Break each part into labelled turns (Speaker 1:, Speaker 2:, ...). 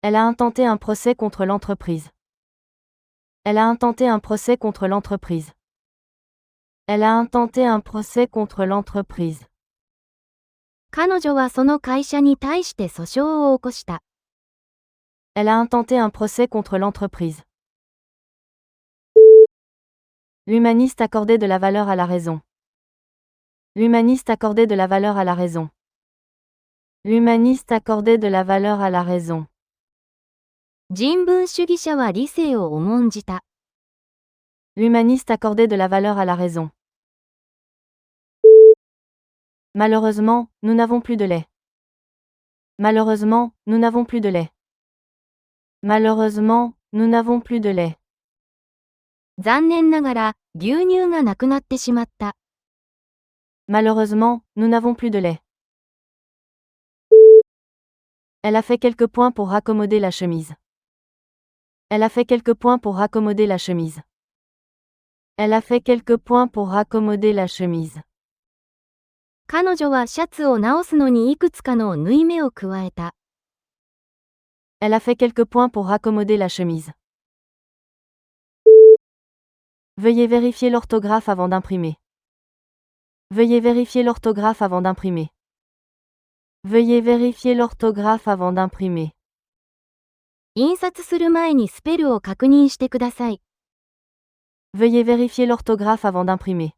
Speaker 1: Elle a intenté un procès contre l'entreprise. Elle a intenté un procès contre l'entreprise. Elle a intenté un procès contre l'entreprise.
Speaker 2: 彼女はその会社に対して訴訟を起こした。
Speaker 1: Elle a intenté un procès contre l'entreprise. L'humaniste accordait de la valeur à la raison. L'humaniste accordait de la valeur à la raison. L'humaniste accordait de la valeur à la raison.
Speaker 2: 人文主義者は理性を重んじた。
Speaker 1: L'humaniste accordait de la valeur à la raison. Malheureusement, nous n'avons plus de lait. Malheureusement, nous n'avons plus de lait. Malheureusement, nous n'avons plus de lait.
Speaker 2: 残念ながら、牛乳がなくなってしまった。
Speaker 1: Malheureusement, nous n'avons plus de lait. Elle a fait quelques points pour raccommoder la chemise. Elle a fait quelques points pour raccommoder la chemise. Elle a fait quelques points pour raccommoder la chemise.
Speaker 2: 彼女はシャツを直すのにいくつかの縫い目を加えた。
Speaker 1: Elle a fait quelques points pour raccommoder la chemise. Veuillez vérifier l'orthographe avant d'imprimer. Veuillez vérifier l'orthographe avant d'imprimer. Veuillez vérifier l'orthographe avant d'imprimer.
Speaker 2: 印刷する前にスペルを確認してください。
Speaker 1: Veuillez vérifier l'orthographe avant d'imprimer.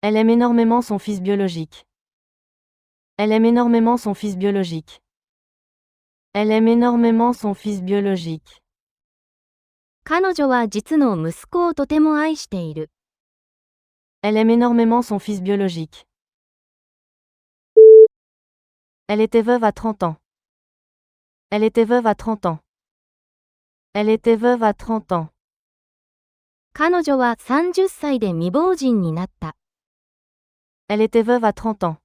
Speaker 1: Elle aime énormément son fils biologique. Elle aime énormément son fils biologique. Elle aime énormément son fils biologique.
Speaker 2: 彼女は実の息子をとても愛している。
Speaker 1: Elle aime énormément son fils biologique. Elle était veuve à 30 ans. Elle était veuve à 30 ans. Elle était veuve à 30 ans.
Speaker 2: 彼女は30歳で未亡人になった。
Speaker 1: Elle était veuve à 30 ans.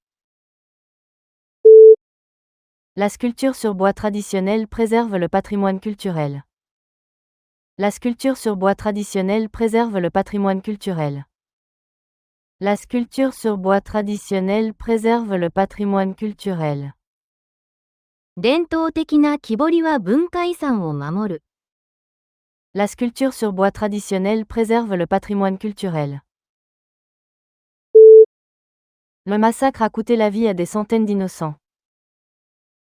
Speaker 1: La sculpture sur bois traditionnel préserve le patrimoine culturel. La sculpture sur bois traditionnel préserve le patrimoine culturel. La sculpture sur bois traditionnel préserve le patrimoine culturel.
Speaker 2: 伝統的な木彫りは文化遺産を守る。
Speaker 1: La sculpture sur bois traditionnel préserve le patrimoine culturel. Le massacre a coûté la vie à des centaines d'innocents.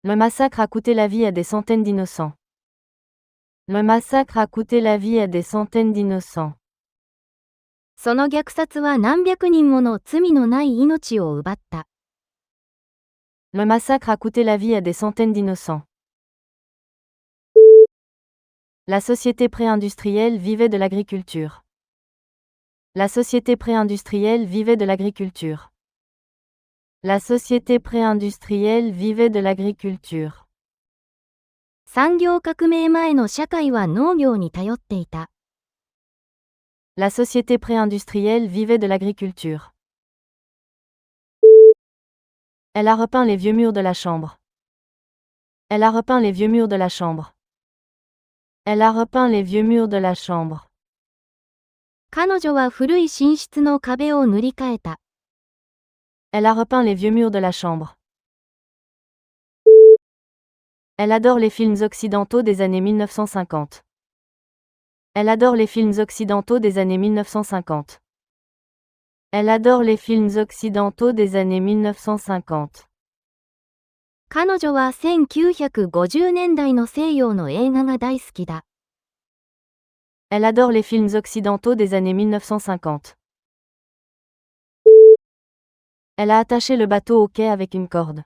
Speaker 1: Le massacre a coûté la vie à des centaines d'innocents. Le massacre a coûté la vie à des centaines d'innocents.
Speaker 2: その虐殺は何百人もの罪のない命を奪った。
Speaker 1: Le massacre a coûté la vie à des centaines d'innocents. La société pré-industrielle vivait de l'agriculture. La société pré-industrielle vivait de l'agriculture. La société pré-industrielle vivait de l'agriculture.
Speaker 2: 産業革命前の社会は農業に頼っていた。
Speaker 1: La société pré-industrielle vivait de l'agriculture. Elle a repeint les vieux murs de la chambre. Elle a repeint les vieux murs de la chambre. Elle a repeint les vieux murs de la chambre.
Speaker 2: 彼女は古い寝室の壁を塗り替えた。
Speaker 1: Elle a repeint les vieux murs de la chambre. Elle adore les films occidentaux des années 1950. Elle adore les films occidentaux des années 1950. Elle adore les films occidentaux des années 1950.
Speaker 2: 彼女は1950年代の西洋の映画が大好きだ。
Speaker 1: Elle adore les films occidentaux des années 1950. Elle a attaché le bateau au quai avec une corde.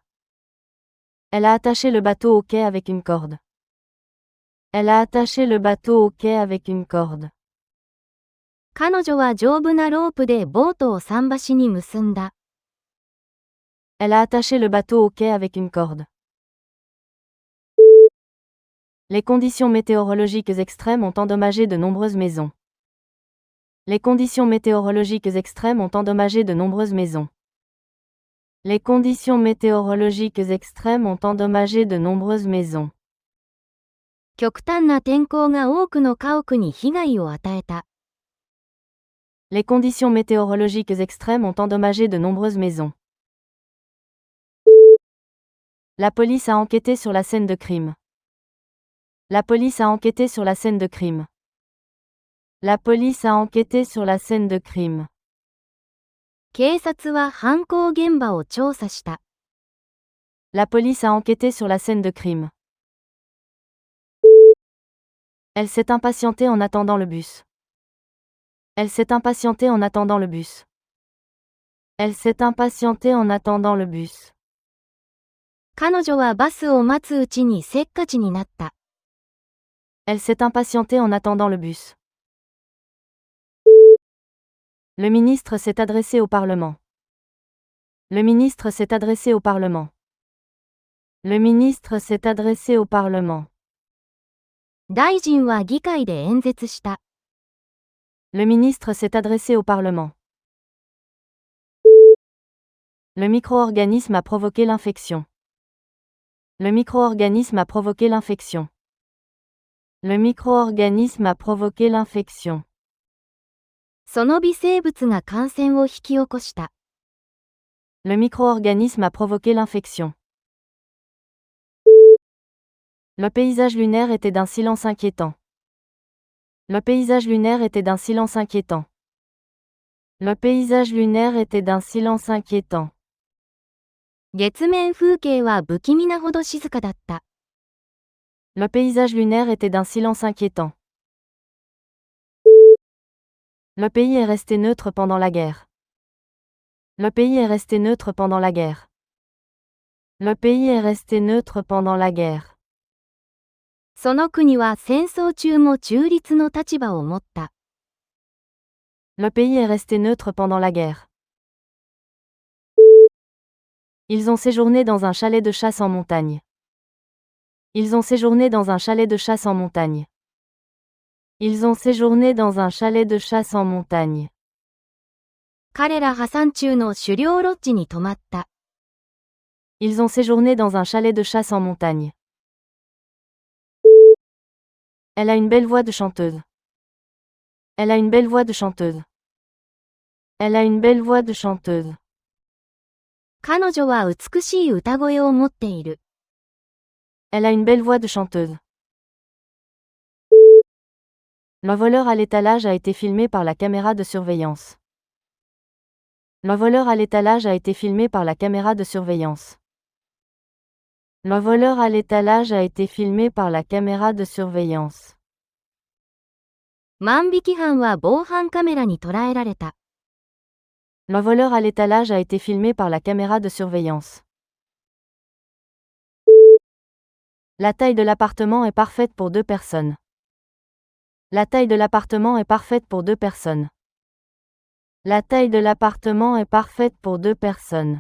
Speaker 1: Elle a attaché le bateau au quai avec une corde. Elle a attaché le bateau au quai avec une corde.
Speaker 2: 彼女は丈夫なロープでボートを桟橋に結んだ。
Speaker 1: Elle a attaché le bateau au quai avec une corde. Les conditions météorologiques extrêmes ont endommagé de nombreuses maisons. Les conditions météorologiques extrêmes ont endommagé de nombreuses maisons. Les conditions météorologiques extrêmes ont endommagé de nombreuses maisons.
Speaker 2: 極端な天候が多くの家屋に被害を与えた。
Speaker 1: Les conditions météorologiques extrêmes ont endommagé de nombreuses maisons. La police a enquêté sur la scène de crime. La police a enquêté sur la scène de crime. La police a enquêté sur la scène de crime.
Speaker 2: 警察は犯行現場を調査した。
Speaker 1: La police a enquêté sur la scène de crime. Elle s'est impatientée en attendant le bus. Elle s'est impatientée en attendant le bus. Elle s'est impatientée en attendant le bus.
Speaker 2: 彼女はバスを待つうちにせっかちになった。
Speaker 1: Elle s'est impatientée en attendant le bus. Le ministre s'est adressé au Parlement. Le ministre s'est adressé au Parlement. Le ministre s'est adressé au Parlement.
Speaker 2: 大臣は議会で演説した。
Speaker 1: Le ministre s'est adressé au Parlement. Le micro-organisme a provoqué l'infection. Le micro-organisme a provoqué l'infection. Le micro-organisme a provoqué l'infection.
Speaker 2: その微生物が感染を引き起こした。
Speaker 1: Le micro-organisme a provoqué l'infection. Le paysage lunaire était d'un silence inquiétant. Le paysage lunaire était d'un silence inquiétant. Le paysage lunaire était d'un silence inquiétant.
Speaker 2: 月面風景は不気味なほど静かだった。
Speaker 1: Le paysage lunaire était d'un silence inquiétant. Le pays est resté neutre pendant la guerre. Le pays est resté neutre pendant la guerre. Le pays est resté neutre pendant la guerre.
Speaker 2: その国は戦争中も中立の立場を持った。
Speaker 1: Le pays est resté neutre pendant la guerre. Ils ont séjourné dans un chalet de chasse en montagne. Ils ont séjourné dans un chalet de chasse en montagne. Ils ont séjourné dans un chalet de chasse en montagne.
Speaker 2: 彼ら破産中の狩猟ロッジに泊まった。
Speaker 1: Ils ont séjourné dans un chalet de chasse en montagne. Elle a une belle voix de chanteuse. Elle a une belle voix de chanteuse. Elle a une belle voix de chanteuse.
Speaker 2: 彼女は美しい歌声を持っている。
Speaker 1: Elle a une belle voix de chanteuse. Le voleur à l'étalage a été filmé par la caméra de surveillance. Le voleur à l'étalage a été filmé par la caméra de surveillance. Le voleur à l'étalage a été filmé par la caméra de surveillance.
Speaker 2: 万引き犯は防犯カメラに捉えられた。
Speaker 1: Le voleur à l'étalage a été filmé par la caméra de surveillance. La taille de l'appartement est parfaite pour 2 personnes. La taille de l'appartement est parfaite pour 2 personnes. La taille de l'appartement est parfaite pour 2 personnes.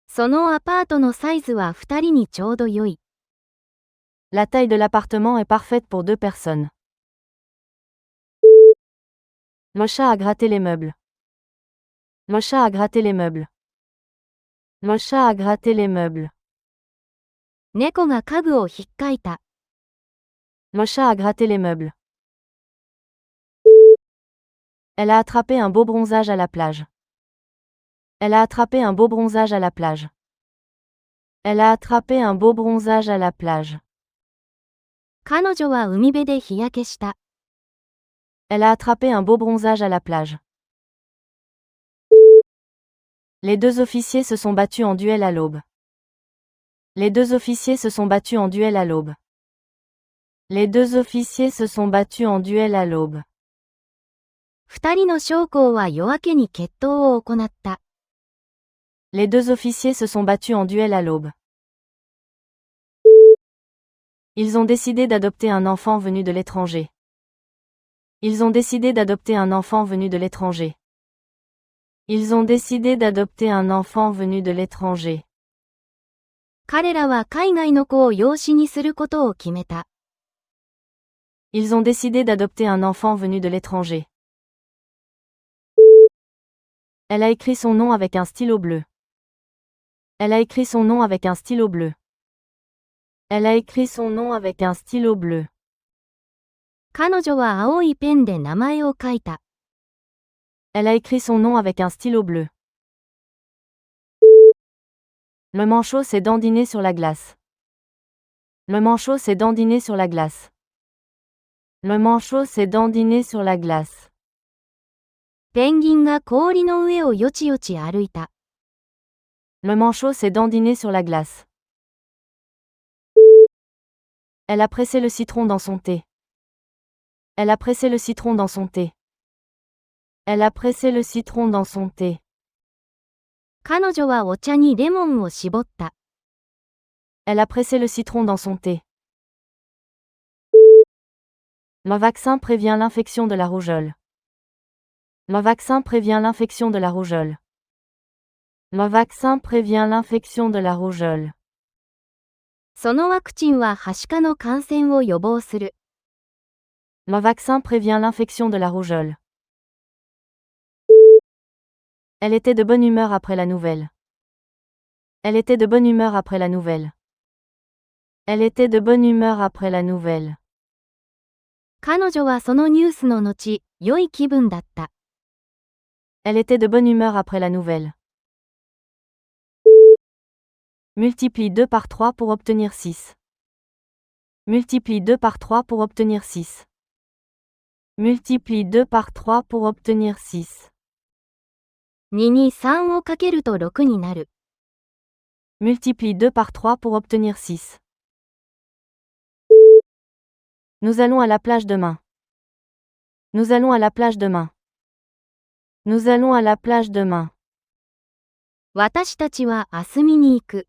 Speaker 2: そのアパートのサイズは2人にちょうど良い。
Speaker 1: La taille de l'appartement est parfaite pour 2 personnes. Le chat a gratté les meubles. Le chat a gratté les meubles. Le chat a gratté les meubles.
Speaker 2: 猫が家具をひっかいた。
Speaker 1: Le chat a gratté les meubles. Elle a attrapé un beau bronzage à la plage. Elle a attrapé un beau bronzage à la plage. Elle a attrapé un beau bronzage à la plage.
Speaker 2: 彼女は海辺で日焼けした。
Speaker 1: Elle a attrapé un beau bronzage à la plage. Les 2 officiers se sont battus en duel à l'aube. Les 2 officiers se sont battus en duel à l'aube. Les 2 officiers se sont battus en duel à l'aube.
Speaker 2: 2人の将校は夜明けに決闘を行った。
Speaker 1: Les 2 officiers se sont battus en duel à l'aube. Ils ont décidé d'adopter un enfant venu de l'étranger. Ils ont décidé d'adopter un enfant venu de l'étranger. Ils ont décidé d'adopter un enfant venu de l'étranger.
Speaker 2: 彼らは海外の子を養子にすることを決めた。
Speaker 1: Ils ont décidé d'adopter un enfant venu de l'étranger. Elle a écrit son nom avec un stylo bleu. Elle a écrit son nom avec un stylo bleu. Elle a écrit son nom avec un stylo bleu.
Speaker 2: 彼女は青いペンで名前を書いた。
Speaker 1: Elle a écrit son nom avec un stylo bleu. Le manchot s'est dandiné sur la glace. Le manchot s'est dandiné sur la glace. Le manchot s'est dandiné sur la glace.
Speaker 2: ペンギンが氷の上をよちよち歩いた。
Speaker 1: Le manchot s'est dandiné sur la glace. Elle a pressé le citron dans son thé. Elle a pressé le citron dans son thé. Elle a pressé le citron dans son thé.
Speaker 2: 彼女はお茶にレモンを絞った。
Speaker 1: Elle a pressé le citron dans son thé. Le vaccin prévient l'infection de la rougeole. Le vaccin prévient l'infection de la rougeole. Le vaccin prévient l'infection de la rougeole.
Speaker 2: そのワクチンははしかの感染を予防する。
Speaker 1: Le vaccin prévient l'infection de la rougeole. Elle était de bonne humeur après la nouvelle. Elle était de bonne humeur après la nouvelle. Elle était de bonne humeur après la nouvelle.
Speaker 2: 彼女はそのニュースの後、良い気分だった。
Speaker 1: Elle était de bonne humeur après la nouvelle. Multiplie 2 par 3 pour obtenir 6. Multiplie 2 par 3 pour obtenir 6. Multiplie 2 par 3 pour obtenir 6.
Speaker 2: 2に3をかけると6になる。
Speaker 1: Multiplie 2 par 3 pour obtenir 6. Nous allons à la plage demain. Nous allons à la plage demain. Nous allons à la plage demain.
Speaker 2: 私たちは明日見に行く。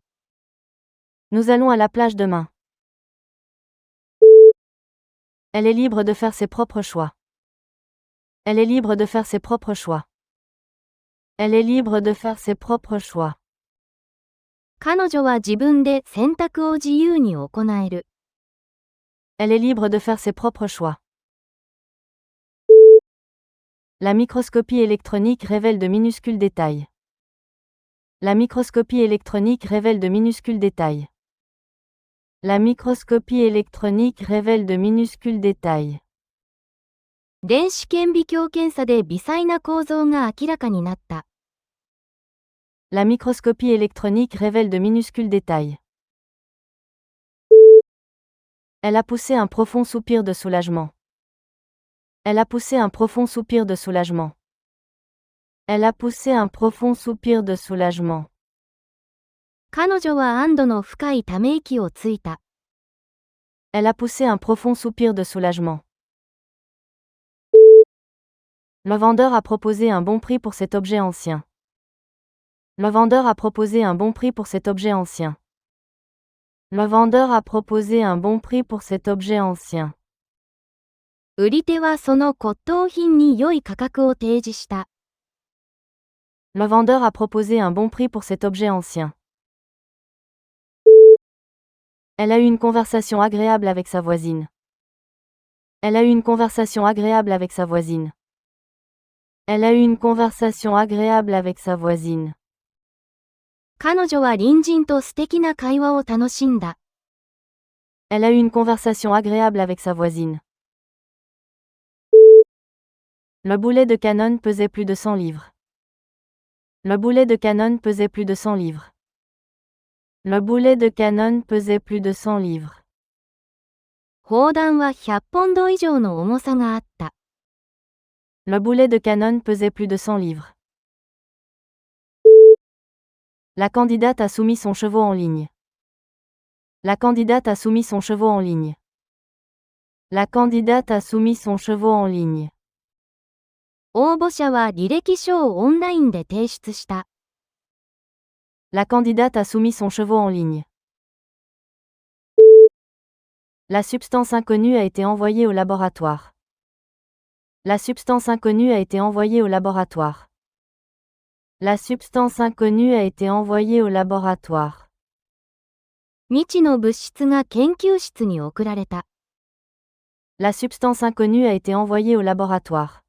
Speaker 1: Nous allons à la plage demain. Elle est libre de faire ses propres choix. Elle est libre de faire ses propres choix. Elle est libre de faire ses propres choix.
Speaker 2: 彼女は自分で選択を自由に行える。
Speaker 1: Elle est libre de faire ses propres choix. La microscopie électronique révèle de minuscules détails. La microscopie électronique révèle de minuscules détails. La microscopie électronique révèle de minuscules détails.
Speaker 2: 電子顕微鏡検査で微細な構造が明らかになった。
Speaker 1: La microscopie électronique révèle de minuscules détails. Elle a poussé un profond soupir de soulagement. Elle a poussé un profond soupir de soulagement. Elle a poussé un profond soupir de soulagement.
Speaker 2: 彼女は安堵の深いため息をついた。
Speaker 1: Elle a poussé un profond soupir de soulagement. Le vendeur a proposé un bon prix pour cet objet ancien. Le vendeur a proposé un bon prix pour cet objet ancien. Le vendeur a proposé un bon prix pour cet objet ancien.
Speaker 2: 売り手はその骨董品に良い価格を提示した。
Speaker 1: Le vendeur a proposé un bon prix pour cet objet ancien. Elle a eu une conversation agréable avec sa voisine. Elle a eu une conversation agréable avec sa voisine. Elle a eu une conversation agréable avec sa voisine.
Speaker 2: 彼女は隣人と素敵な会話を楽しんだ。
Speaker 1: Elle a eu une conversation agréable avec sa voisine. Le boulet de canon pesait plus de 100 livres. Le boulet de canon pesait plus de 100 livres. Le boulet de canon pesait plus de 100 livres.
Speaker 2: 砲弾は100ポンド以上の重さがあった。
Speaker 1: Le boulet de canon pesait plus de 100 livres. La candidate a soumis son chevaux en ligne. La candidate a soumis son chevaux en ligne. La candidate a soumis son chevaux en ligne.
Speaker 2: 応募者は履歴書をオンラインで提出した。
Speaker 1: La candidate a soumis son chevaux en ligne. La substance inconnue a été envoyée au laboratoire. La substance inconnue a été envoyée au laboratoire. La substance inconnue a été envoyée au laboratoire.
Speaker 2: 未知の物質が研究室に送られた。
Speaker 1: La substance inconnue a été envoyée au laboratoire.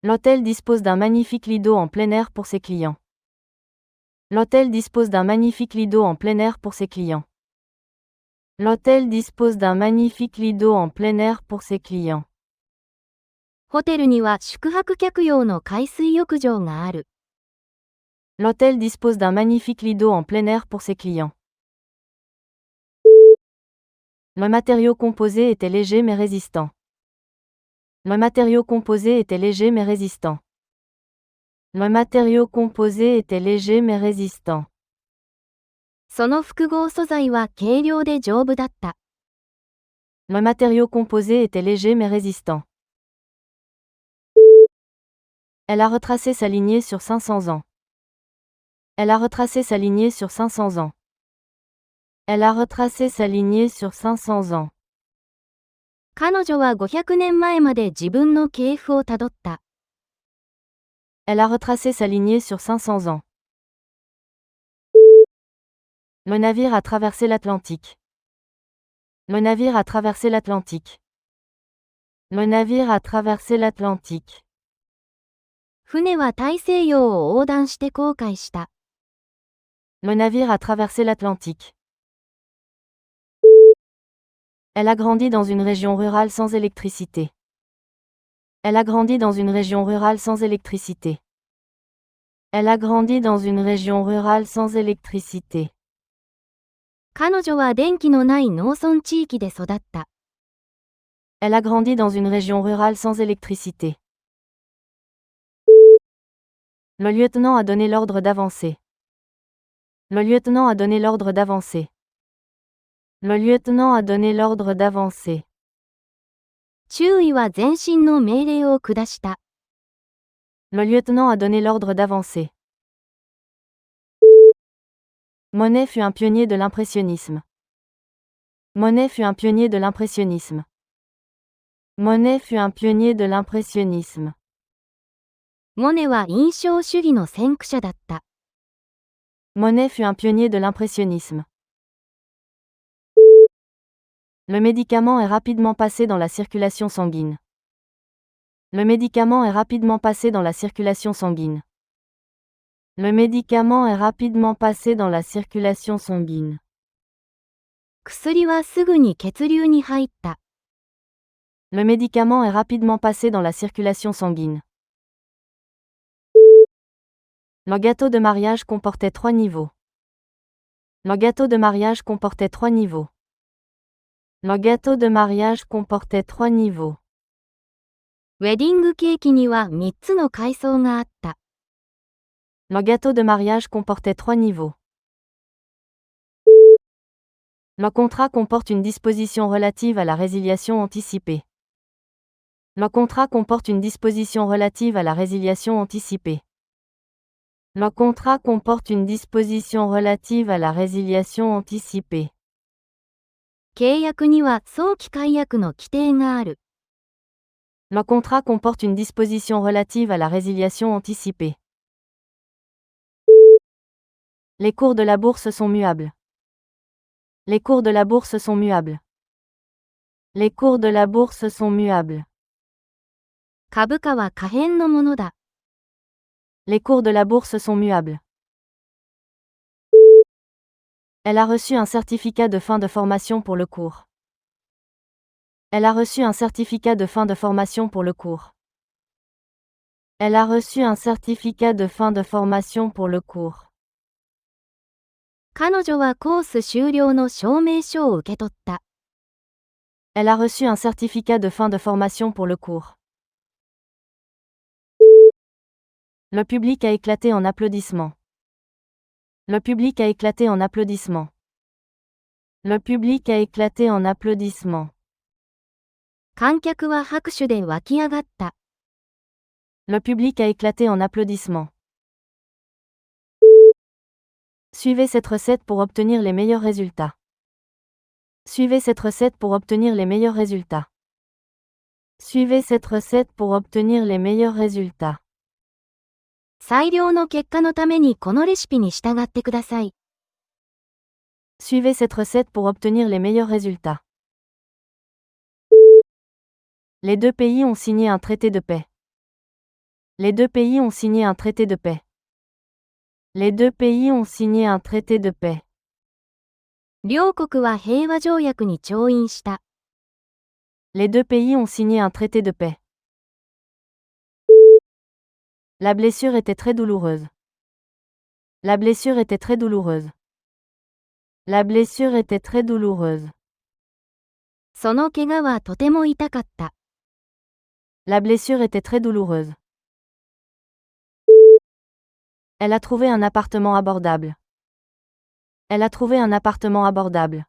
Speaker 1: L'hôtel dispose d'un magnifique lit d'eau en plein air pour ses clients. L'hôtel dispose d'un magnifique lit d'eau en plein air pour ses clients. L'hôtel dispose d'un magnifique lit d'eau en plein air pour ses clients.
Speaker 2: ホテルには宿泊客用の海水浴場がある。
Speaker 1: L'hôtel dispose d'un magnifique lit d'eau en plein air pour ses clients. Le matériau composé était léger mais résistant. Le matériau composé était léger mais résistant. Le matériau composé était léger mais résistant.
Speaker 2: その複合素材は軽量で丈夫だった。
Speaker 1: Le matériau composé était léger mais résistant. Elle a retracé sa lignée sur 500 ans. Elle a retracé sa lignée sur 500 ans. Elle a retracé sa lignée sur 500 ans.
Speaker 2: 彼女は500年前まで自分の系譜をたどった。
Speaker 1: Elle a retracé sa lignée sur 500 ans. Le navire a traversé l'Atlantique. Le navire a traversé l'Atlantique. Le navire a traversé l'Atlantique.
Speaker 2: 船は大西洋を横断して航海した。
Speaker 1: Le navire a traversé l'Atlantique. Elle a grandi dans une région rurale sans électricité. Elle a grandi dans une région rurale sans électricité. Elle a grandi dans une région rurale sans électricité.
Speaker 2: 彼女は電気のない農村地域で育った。
Speaker 1: Elle a grandi dans une région rurale sans électricité. Le lieutenant a donné l'ordre d'avancer. Le lieutenant a donné l'ordre d'avancer. Le lieutenant a donné l'ordre d'avancer.
Speaker 2: 中尉は前進の命令を下した。
Speaker 1: Le lieutenant a donné l'ordre d'avancer. Monet fut un pionnier de l'impressionnisme. Monet fut un pionnier de l'impressionnisme. Monet fut un pionnier de l'impressionnisme.
Speaker 2: モネは印象主義の先駆者だった。
Speaker 1: Monet fut un pionnier de l'impressionnisme. Le médicament est rapidement passé dans la circulation sanguine. Le médicament est rapidement passé dans la circulation sanguine. Le médicament est rapidement passé dans la circulation sanguine.
Speaker 2: 薬はすぐに血流に入った。
Speaker 1: Le médicament est rapidement passé dans la circulation sanguine. Le gâteau de mariage comportait 3 niveaux. Le gâteau de mariage comportait 3 niveaux. Le gâteau de mariage comportait 3 niveaux.
Speaker 2: ウェディングケーキには3つの階層があった。
Speaker 1: Le gâteau de mariage comportait 3 niveaux. Le contrat comporte une disposition relative à la résiliation anticipée. Le contrat comporte une disposition relative à la résiliation anticipée. Le contrat comporte une disposition relative à la résiliation anticipée.
Speaker 2: 契約には早期解約の規定がある。
Speaker 1: Le contrat comporte une disposition relative à la résiliation anticipée. Les cours de la bourse sont muables. Les cours de la bourse sont muables. Les cours de la bourse sont muables.
Speaker 2: 株価は可変のものだ。
Speaker 1: Les cours de la bourse sont muables. Elle a reçu un certificat de fin de formation pour le cours. Elle a reçu un certificat de fin de formation pour le cours. Elle a reçu un certificat de fin de formation pour le cours.
Speaker 2: 彼女はコース終了の証明書を受け取った。
Speaker 1: Elle a reçu un certificat de fin de formation pour le cours. Le public a éclaté en applaudissements. Le public a éclaté en applaudissements. Le public a éclaté en applaudissements.
Speaker 2: 観客は拍手で湧き上がった。
Speaker 1: Le public a éclaté en applaudissements. Suivez cette recette pour obtenir les meilleurs résultats. Suivez cette recette pour obtenir les meilleurs résultats. Suivez cette recette pour obtenir les meilleurs résultats.
Speaker 2: 最良の結果のためにこのレシピに従ってください。
Speaker 1: Suivez cette recette pour obtenir les meilleurs résultats. Les deux pays ont signé un traité de paix. Les deux pays ont signé un traité de paix. Les deux pays ont signé un traité de paix.
Speaker 2: 両国は平和条約に調印した。
Speaker 1: Les deux pays ont signé un traité de paix. La blessure était très douloureuse. La blessure était très douloureuse. La blessure était très douloureuse.
Speaker 2: その怪我はとても痛かった。
Speaker 1: La blessure était très douloureuse. Elle a trouvé un appartement abordable. Elle a trouvé un appartement abordable.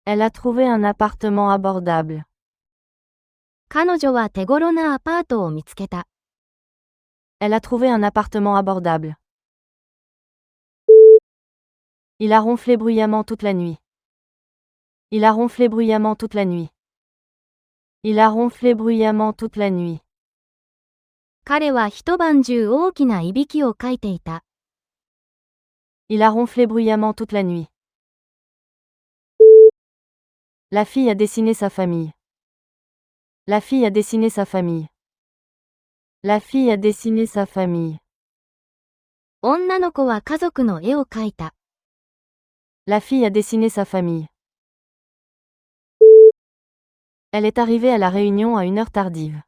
Speaker 1: Elle a trouvé un appartement abordable.
Speaker 2: 彼女は手頃なアパートを見つけた。
Speaker 1: Elle a trouvé un appartement abordable. Il a ronflé bruyamment toute la nuit. Il a ronflé bruyamment toute la nuit. Il a ronflé bruyamment toute la nuit.
Speaker 2: 彼は一晩中大きないびきをかいていた。
Speaker 1: Il a ronflé bruyamment toute la nuit. La fille a dessiné sa famille. La fille a dessiné sa famille. La fille a dessiné sa famille.
Speaker 2: 女の子は家族の絵を描いた。
Speaker 1: La fille a dessiné sa famille. Elle est arrivée à la réunion à une heure tardive.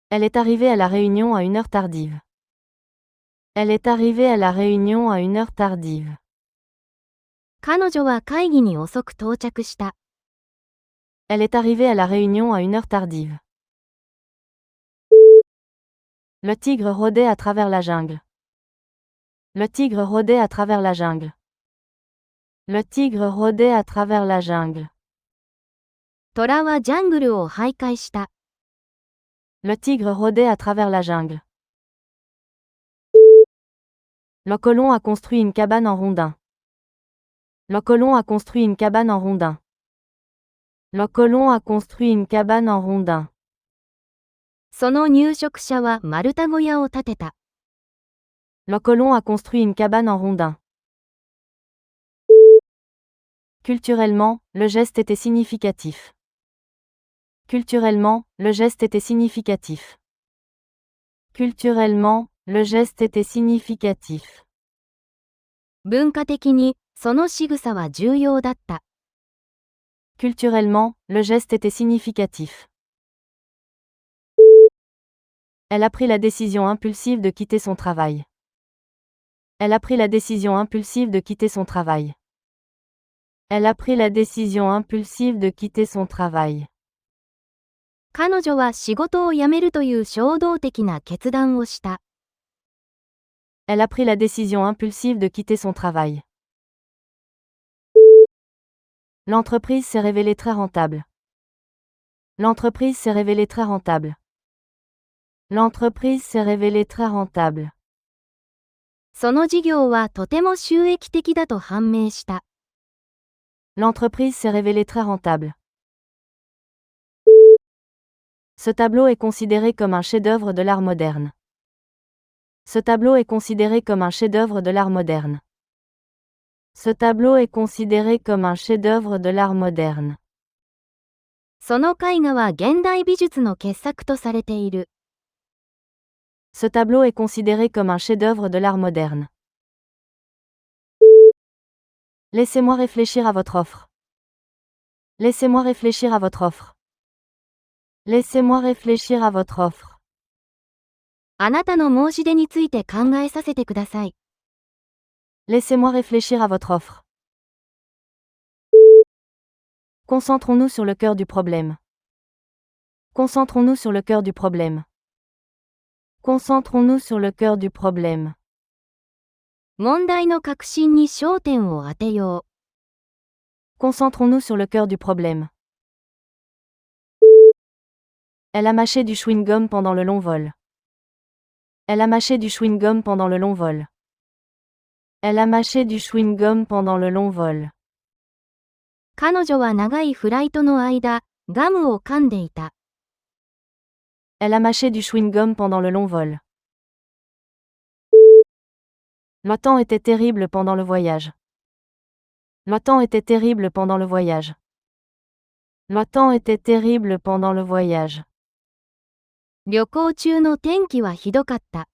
Speaker 1: Elle est arrivée à la réunion à une heure tardive. Elle est arrivée à la réunion à une heure tardive.
Speaker 2: 彼女は会議に遅く到着した。
Speaker 1: Elle est arrivée à la réunion à une heure tardive. Le tigre rôdait à travers la jungle. Le tigre rôdait à travers la jungle. Le tigre rôdait à travers la jungle.
Speaker 2: 虎はジャングルを徘徊した。
Speaker 1: Le tigre rôdait à travers la jungle. Le colon a construit une cabane en rondin. Le colon a construit une cabane en rondin. Le colon a construit une cabane en rondin.
Speaker 2: その入植者は丸太小屋を建てた。
Speaker 1: Le colon a construit une cabane en rondin. Culturellement, le geste était significatif. Culturellement, le geste était significatif. Culturellement, le geste était significatif.
Speaker 2: 文化的に、その仕草は重要だった。
Speaker 1: Culturellement, le geste était significatif. Elle a pris la décision impulsive de quitter son travail. Elle a pris la décision impulsive de quitter son travail. Elle a pris la décision impulsive de quitter son travail.
Speaker 2: 彼女は仕事を辞めるという衝動的な決断をした。
Speaker 1: Elle a pris la décision impulsive de quitter son travail. L'entreprise s'est révélée très rentable. L'entreprise s'est révélée très rentable. L'entreprise s'est révélée très rentable.
Speaker 2: その事業はとても収益的だと判明した。
Speaker 1: L'entreprise s'est révélée très rentable. Ce tableau est considéré comme un chef-d'œuvre de l'art moderne. Ce tableau est considéré comme un chef-d'œuvre de l'art moderne. Ce tableau est considéré comme un chef-d'œuvre de l'art moderne.
Speaker 2: その絵画は現代美術の傑作とされている。
Speaker 1: Ce tableau est considéré comme un chef-d'œuvre de l'art moderne. Laissez-moi réfléchir à votre offre. Laissez-moi réfléchir à votre offre. Laissez-moi réfléchir à votre offre.
Speaker 2: あなたの申し出について考えさせてください。
Speaker 1: Laissez-moi réfléchir à votre offre. Concentrons-nous sur le cœur du problème. Concentrons-nous sur le cœur du problème. Concentrons-nous sur le cœur du problème.
Speaker 2: 問題の核心に焦点を当てよう。
Speaker 1: Concentrons-nous sur le cœur du problème. Elle a mâché du chewing-gum pendant le long vol. Elle a mâché du chewing-gum pendant le long vol. Elle a mâché du chewing-gum pendant le long vol.
Speaker 2: 彼女は長いフライトの間、ガムを噛んでいた。
Speaker 1: Elle a mâché du chewing-gum pendant le long vol. Le temps était terrible pendant le voyage. Le temps était terrible pendant le voyage. Le temps était terrible pendant le voyage.
Speaker 2: 旅行中の天気はひどかった。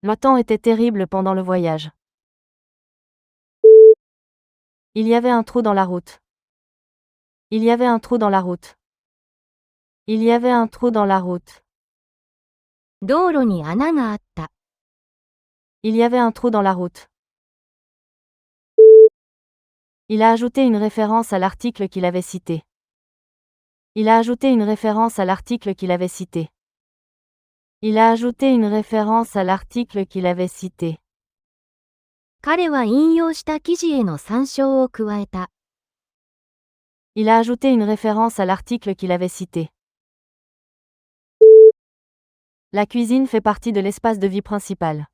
Speaker 1: Le temps était terrible pendant le voyage. Il y avait un trou dans la route. Il y avait un trou dans la route. Il y avait un trou dans la route.
Speaker 2: 道路に穴があった。
Speaker 1: Il y avait un trou dans la route. Il a ajouté une référence à l'article qu'il avait cité. Il a ajouté une référence à l'article qu'il avait cité. Il a ajouté une référence à l'article qu'il avait cité.
Speaker 2: 彼は引用した記事への参照を加えた。
Speaker 1: Il a ajouté une référence à l'article qu'il avait cité. La cuisine fait partie de l'espace de vie principal.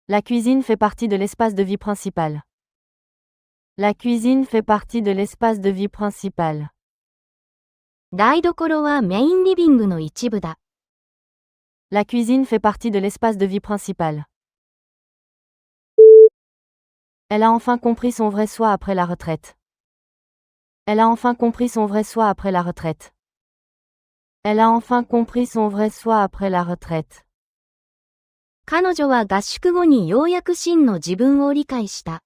Speaker 1: La cuisine fait partie de l'espace de vie principal. La cuisine fait partie de l'espace de vie principal.
Speaker 2: 台所はメインリビングの一部だ。
Speaker 1: La cuisine fait partie de l'espace de vie principal. Elle a enfin compris son vrai soi après la retraite. Elle a enfin compris son vrai soi après la retraite. Elle a enfin compris son vrai soi après la retraite.
Speaker 2: 彼女は合宿後にようやく真の自分を理解した。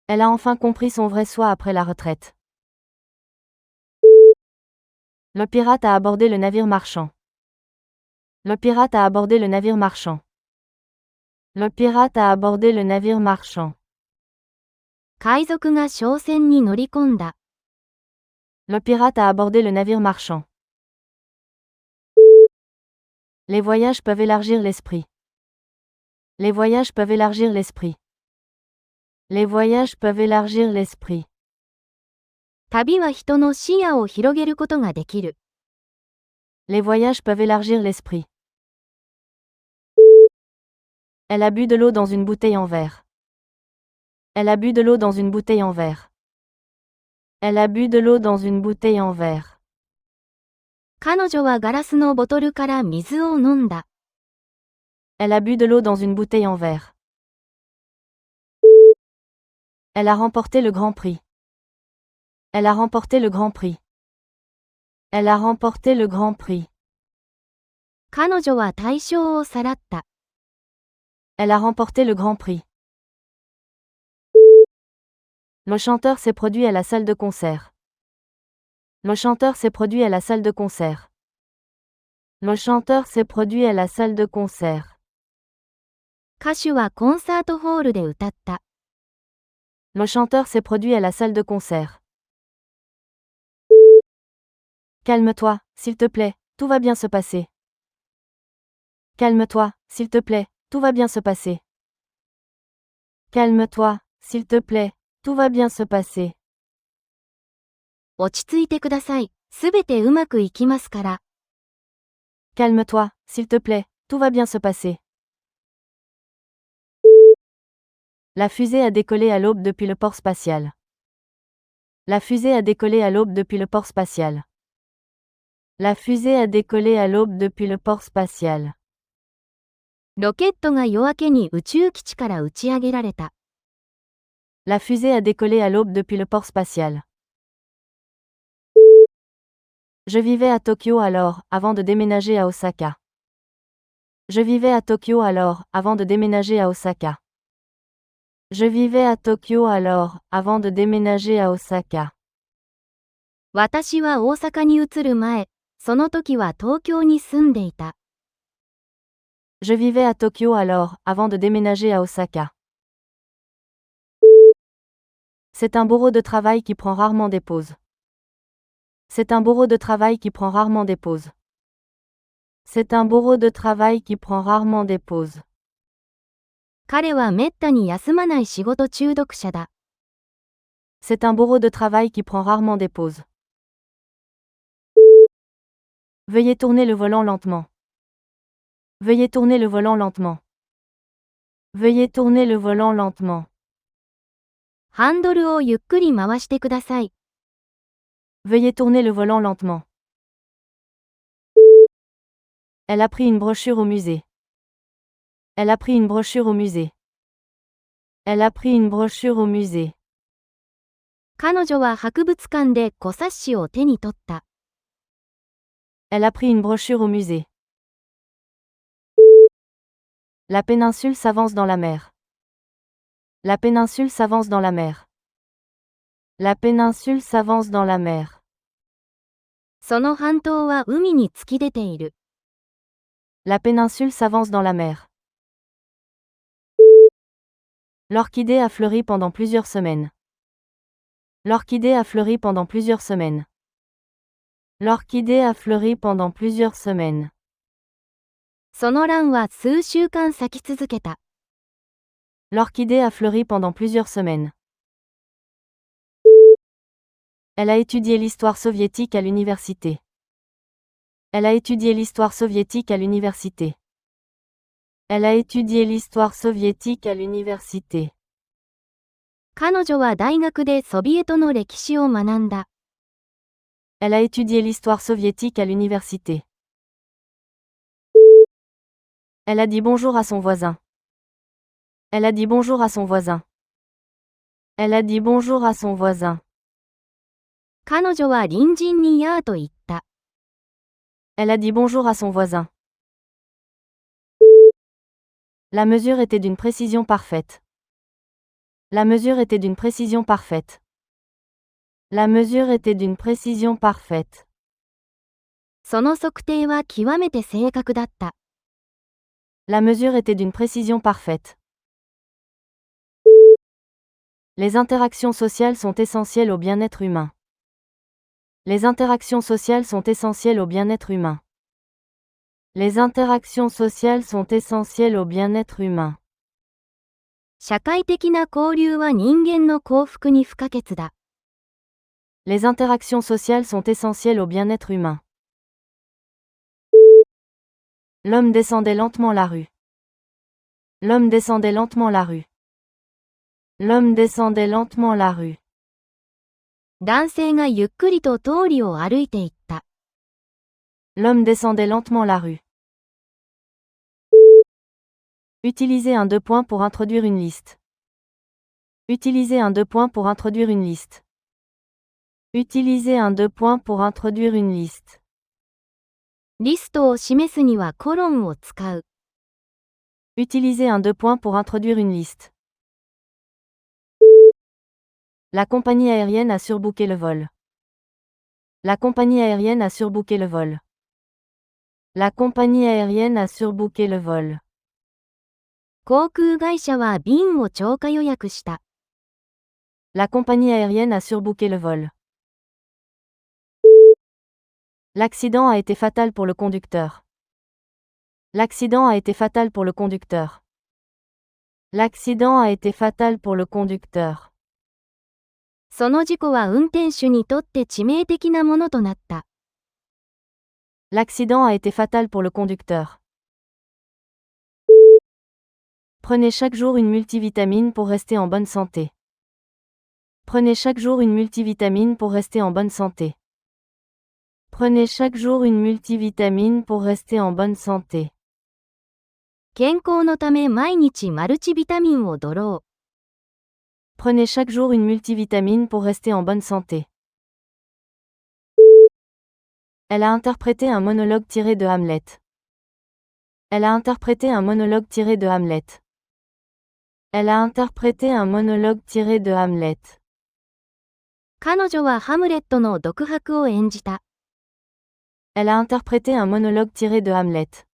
Speaker 1: Elle a enfin compris son vrai soi après la retraite. Le pirate a abordé le navire marchand. Le pirate a abordé le navire marchand. Le pirate a abordé le navire marchand.
Speaker 2: 海賊が商船に乗り込んだ。
Speaker 1: Le pirate a abordé le navire marchand. Les voyages peuvent élargir l'esprit. Les voyages peuvent élargir l'esprit. Les voyages peuvent élargir l'esprit.
Speaker 2: 旅は人の視野を広げることができる。
Speaker 1: Les voyages peuvent élargir l'esprit. Elle a bu de l'eau dans une bouteille en verre. Elle a bu de l'eau dans une bouteille en verre. Elle a bu de l'eau dans une bouteille en verre.
Speaker 2: 彼女はガラスのボトルから水を飲んだ。
Speaker 1: Elle a bu de l'eau dans une bouteille en verre. Elle a remporté le grand prix. Elle a remporté le grand prix. Elle a remporté le grand prix.
Speaker 2: 彼女は大賞をさらった。
Speaker 1: Elle a remporté le grand prix. Le chanteur s'est produit à la salle de concert. Le chanteur s'est produit à la salle de concert. Le chanteur s'est produit à la salle de concert.
Speaker 2: 歌手はコンサートホールで歌った。
Speaker 1: Le chanteur s'est produit à la salle de concert. Calme-toi, s'il te plaît, tout va bien se passer. Calme-toi, s'il te plaît, tout va bien se passer. Calme-toi, s'il te plaît, tout va bien se passer.
Speaker 2: 落ち着いてください。すべてうまくいきますから。
Speaker 1: Calme-toi, s'il te plaît, tout va bien se passer. La fusée a décollé à l'aube depuis le port spatial. La fusée a décollé à l'aube depuis le port spatial. La fusée a décollé à l'aube depuis le port spatial.
Speaker 2: ロケットが夜明けに宇宙基地から打ち上げられた。
Speaker 1: La fusée a décollé à l'aube depuis le port spatial. Je vivais à Tokyo alors, avant de déménager à Osaka. Je vivais à Tokyo alors, avant de déménager à Osaka. Je vivais à Tokyo alors, avant de déménager à Osaka.
Speaker 2: 私は大阪に移る前、その時は東京に住んでいた。
Speaker 1: Je vivais à Tokyo alors, avant de déménager à Osaka. C'est un bourreau de travail qui prend rarement des pauses. C'est un bourreau de travail qui prend rarement des pauses. C'est un bourreau de travail qui prend rarement des pauses.
Speaker 2: 彼はめったに休まない仕事中毒者だ。
Speaker 1: C'est un bourreau de travail qui prend rarement des pauses. Veuillez tourner le volant lentement. Veuillez tourner le volant lentement. Veuillez tourner le volant lentement.
Speaker 2: ハンドルをゆっくり回してください。
Speaker 1: Veuillez tourner le volant lentement. Elle a pris une brochure au musée. Elle a pris une brochure au musée. Elle a pris une brochure au musée.
Speaker 2: 彼女は博物館で小冊子を手に取った。
Speaker 1: Elle a pris une brochure au musée. La péninsule s'avance dans la mer. La péninsule s'avance dans la mer. La péninsule s'avance dans la mer.
Speaker 2: その半島は海に突き出ている。
Speaker 1: La péninsule s'avance dans la mer. L'orchidée a fleuri pendant plusieurs semaines. L'orchidée a fleuri pendant plusieurs semaines. L'orchidée a fleuri pendant plusieurs semaines.
Speaker 2: その蘭は数週間咲き続けた。
Speaker 1: L'orchidée a fleuri pendant plusieurs semaines. Elle a étudié l'histoire soviétique à l'université. Elle a étudié l'histoire soviétique à l'université. Elle a étudié l'histoire soviétique à l'université.
Speaker 2: 彼女は大学でソビエトの歴史を学んだ。
Speaker 1: Elle a étudié l'histoire soviétique à l'université. Elle a dit bonjour à son voisin. Elle a dit bonjour à son voisin. Elle a dit bonjour à son voisin.
Speaker 2: 彼女は隣人にやーと言った。
Speaker 1: Elle a dit bonjour à son voisin. La mesure était d'une précision parfaite. La mesure était d'une précision parfaite. La mesure était d'une précision parfaite.
Speaker 2: その測定は極めて正確だった。
Speaker 1: La mesure était d'une précision parfaite. Les interactions sociales sont essentielles au bien-être humain. Les interactions sociales sont essentielles au bien-être humain. Les interactions sociales sont essentielles au bien-être humain.
Speaker 2: 社会的な交流は人間の幸福に不可欠だ。
Speaker 1: Les interactions sociales sont essentielles au bien-être humain. L'homme descendait lentement la rue. L'homme descendait lentement la rue. L'homme descendait lentement la rue.
Speaker 2: 男性がゆっくりと通りを歩いていった。
Speaker 1: L'homme descendait lentement la rue. Utilisez un deux points pour introduire une liste. Utilisez un deux points pour introduire une liste. Utilisez un deux points pour introduire une liste.
Speaker 2: リストを示すにはコロンを使う。
Speaker 1: Utilisez un deux points pour introduire une liste. La compagnie aérienne a surbooké le vol. La compagnie aérienne a surbooké le vol. La compagnie aérienne a surbooké le vol.
Speaker 2: 航空会社は便を超過予約した。
Speaker 1: La compagnie aérienne a surbooké le vol. L'accident a été fatal pour le conducteur. L'accident a été fatal pour le conducteur. L'accident a été fatal pour le conducteur.
Speaker 2: その事故は運転手にとって致命的なものとなった。
Speaker 1: L'accident a été fatal pour le conducteur. Prenez chaque jour une multivitamine pour rester en bonne santé. Prenez chaque jour une multivitamine pour rester en bonne santé. Prenez chaque jour une multivitamine pour rester en bonne santé.
Speaker 2: 健康のため毎日マルチビタミンをドロー。
Speaker 1: Prenez chaque jour une multivitamine pour rester en bonne santé. Elle a interprété un monologue tiré de Hamlet. Elle a interprété un monologue tiré de Hamlet. Elle a interprété un monologue tiré de Hamlet.
Speaker 2: 彼女はハムレットの独白を演じた。
Speaker 1: Elle a interprété un monologue tiré de Hamlet.